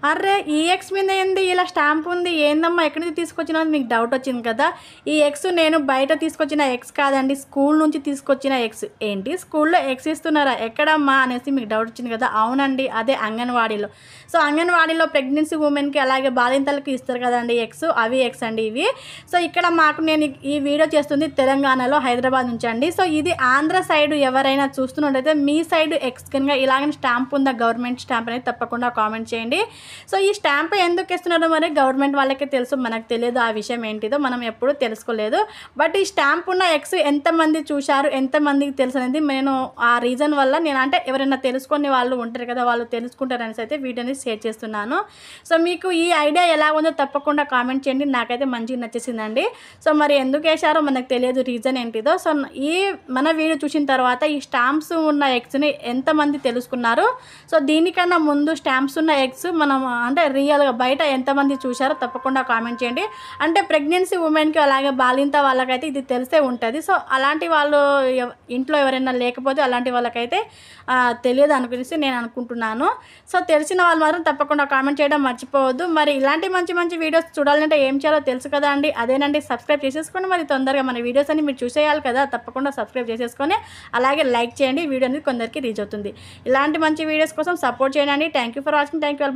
Array ఈ X మీద ఏంది ఇలా స్టాంప్ ఉంది, ఏందమ్మా ఎక్కడి నుంచి తీసుకొచ్చినా మీకు డౌట్ వచ్చింది కదా. ఈ ఎక్స్ నేను బయట తీసుకొచ్చిన ఎక్స్ కాదండి, స్కూల్ నుంచి తీసుకొచ్చిన ఎక్స్. ఏంటి స్కూల్లో ఎక్స్ ఇస్తున్నారా, ఎక్కడమ్మా అనేసి మీకు డౌట్ వచ్చింది కదా. అవునండి, అదే అంగన్వాడీలో. సో అంగన్వాడీలో ప్రెగ్నెన్సీ ఉమెన్కి అలాగే బాలింతలకి ఇస్తారు కదండి ఎక్స్, అవి ఎక్స్ అండి ఇవి. సో ఇక్కడ మాకు నేను ఈ వీడియో చేస్తుంది తెలంగాణలో, హైదరాబాద్ నుంచి అండి. సో ఇది ఆంధ్ర సైడ్ ఎవరైనా చూస్తున్నట్టయితే మీ సైడ్ ఎక్స్ కనుక ఇలాగని స్టాంప్ ఉందా, గవర్నమెంట్ స్టాంప్ అనేది తప్పకుండా కామెంట్ చేయండి. సో ఈ స్టాంప్ ఎందుకు ఇస్తున్నారో మరి గవర్నమెంట్ వాళ్ళకే తెలుసు, మనకు తెలియదు ఆ విషయం ఏంటిదో, మనం ఎప్పుడూ తెలుసుకోలేదు. బట్ ఈ స్టాంప్ ఉన్న ఎక్స్ ఎంతమంది చూశారు, ఎంతమందికి తెలుసు అనేది నేను ఆ రీజన్ వల్ల నేను అంటే ఎవరైనా తెలుసుకునే వాళ్ళు ఉంటారు కదా, వాళ్ళు తెలుసుకుంటారనేసి అయితే వీడియోని షేర్ చేస్తున్నాను. సో మీకు ఈ ఐడియా ఎలా ఉందో తప్పకుండా కామెంట్ చేయండి, నాకైతే మంచిగా నచ్చేసిందండి. సో మరి ఎందుకు వేశారో మనకు తెలియదు రీజన్ ఏంటిదో. సో ఈ మన వీడియో చూసిన తర్వాత ఈ స్టాంప్స్ ఉన్న ఎక్స్ని ఎంతమంది తెలుసుకున్నారు, సో దీనికన్నా ముందు స్టాంప్స్ ఉన్న ఎక్స్ మనం అంటే రియల్గా బయట ఎంతమంది చూశారో తప్పకుండా కామెంట్ చేయండి. అంటే ప్రెగ్నెన్సీ ఉమెన్కి అలాగే బాలింత వాళ్ళకైతే ఇది తెలిసే ఉంటుంది. సో అలాంటి వాళ్ళు ఇంట్లో ఎవరైనా లేకపోతే అలాంటి వాళ్ళకైతే తెలియదు అనుకునేసి నేను అనుకుంటున్నాను. సో తెలిసిన వాళ్ళు మాత్రం తప్పకుండా కామెంట్ చేయడం మర్చిపోవద్దు. మరి ఇలాంటి మంచి మంచి వీడియోస్ చూడాలంటే ఏం చేయాలో తెలుసు కదా అండి, అదేనండి సబ్స్క్రైబ్ చేసేసుకొని మరి తొందరగా మన వీడియోస్ అన్ని మీరు చూసేయాలి కదా, తప్పకుండా సబ్స్క్రైబ్ చేసేసుకొని అలాగే లైక్ చేయండి, వీడియో అనేది కొందరికి రీచ్ అవుతుంది. ఇలాంటి మంచి వీడియోస్ కోసం సపోర్ట్ చేయండి. Thank you for watching, thank you.